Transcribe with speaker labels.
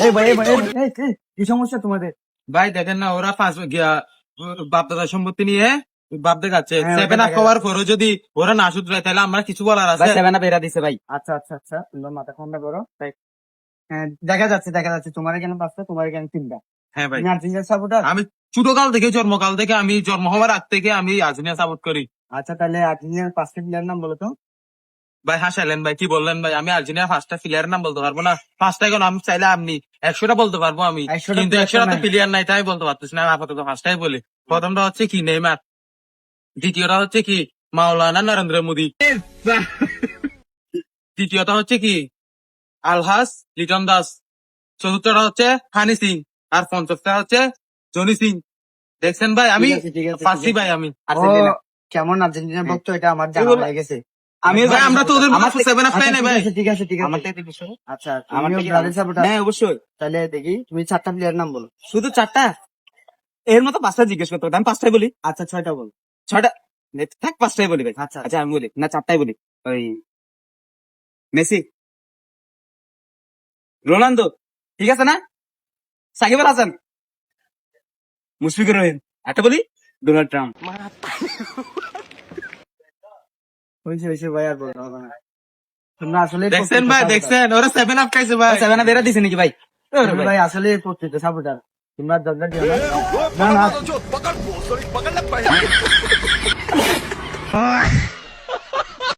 Speaker 1: এই ভাই কি সমস্যা তোমাদের?
Speaker 2: ভাই দেখেন না, ওরা বাপ দাদা সম্পত্তি নিয়ে বাপ দেখাচ্ছে।
Speaker 1: হ্যাঁ,
Speaker 2: সেভেন আপ খাওয়ার পরও যদি ওরা না শুধরায় তাহলে আমরা কিছু বলার আছে?
Speaker 3: সেভেন আপ এরা দিছে ভাই।
Speaker 1: আচ্ছা আচ্ছা আচ্ছা, তোমরা মাথা ঠান্ডা করো। তাই হ্যাঁ, দেখা যাচ্ছে তোমার এখানে 5টা, তোমার এখানে 3টা।
Speaker 2: হ্যাঁ ভাই,
Speaker 1: তুমি আর্জেন্টিনার সাপোর্টার?
Speaker 2: আমি ছোটকাল থেকে, জন্মকাল থেকে, আমি জন্ম হওয়ার আগ থেকে আমি আর্জেন্টিনা সাপোর্ট করি।
Speaker 1: আচ্ছা, তাহলে আর্জেন্টিনার 5টা প্লেয়ার নাম বলো তো।
Speaker 2: ভাই হাসালেন ভাই, কি বললেন ভাই? আমি আর্জেন্টিনার 5টা প্লেয়ারের নাম বলতে পারবো না। 5টা কেন, আমি চাইলে আপনি 100টা বলতে পারবো আমি,
Speaker 1: 100টা
Speaker 2: কিন্তু
Speaker 1: player
Speaker 2: 100টা তো
Speaker 1: নাই।
Speaker 2: প্লেয়ার নাই, তাই বলতে পারতেছি না। আপাতত 5টাই বলি। প্রথমটা হচ্ছে কি নেইমার, দ্বিতীয়টা হচ্ছে কি মাওলানা নরেন্দ্র মোদী, তৃতীয়টা হচ্ছে কি আলহাস লিটন দাস, চতুর্থটা হচ্ছে হানি সিং, আর পঞ্চমটা হচ্ছে জনি সিং। দেখছেন ভাই, আমি
Speaker 1: ঠিক আছে,
Speaker 2: পারছি ভাই। আমি
Speaker 1: ও
Speaker 3: আর্জেন্টিনা।
Speaker 1: কেমন আর্জেন্টিনার ভক্ত এটা আমার জানা
Speaker 2: এগুলো-
Speaker 1: হয়ে গেছে।
Speaker 2: ভাই আমরা তো ওদের
Speaker 3: আমার
Speaker 2: 7 আপ খাই
Speaker 1: আচ্ছা,
Speaker 2: নাই ভাই।
Speaker 1: ঠিক আছে
Speaker 3: আমার থেকে দুশো।
Speaker 1: আচ্ছা,
Speaker 3: আমার
Speaker 1: তুমিও
Speaker 3: থেকে
Speaker 1: ব্রাজিল সাপোর্টার?
Speaker 3: হ্যাঁ অবশ্যই।
Speaker 1: তাহলে দেখি তুমি 4টা প্লেয়ার নাম বলো।
Speaker 3: শুধু 4টা? এর মতো 5টা জিজ্ঞেস করতে হবে, আমি 5টাই বলি।
Speaker 1: আচ্ছা, 6টা বলো।
Speaker 3: 6টা থাক, 5টাই বলি ভাই।
Speaker 1: আচ্ছা
Speaker 3: আচ্ছা আমি বলি না, 4টাই বলি। ওই মেসি, রোনালদো, ঠিক আছে না, সাকিব আল হাসান, মুশফিকুর রহিম, একটা বলি ডোনাল্ড ট্রাম্প।
Speaker 1: হয়েছে ভাই, আর বলতে হবে না। তোমরা আসলে
Speaker 2: দেখছেন ভাই, দেখছেন ওরা 7 আপ খাইছে ভাই।
Speaker 3: সেভেন আপ এরা দিছে নাকি ভাই?
Speaker 1: ভাই আসলে প্রকৃত সাপোর্টার। তোমরা দরকার দিও না। না, না।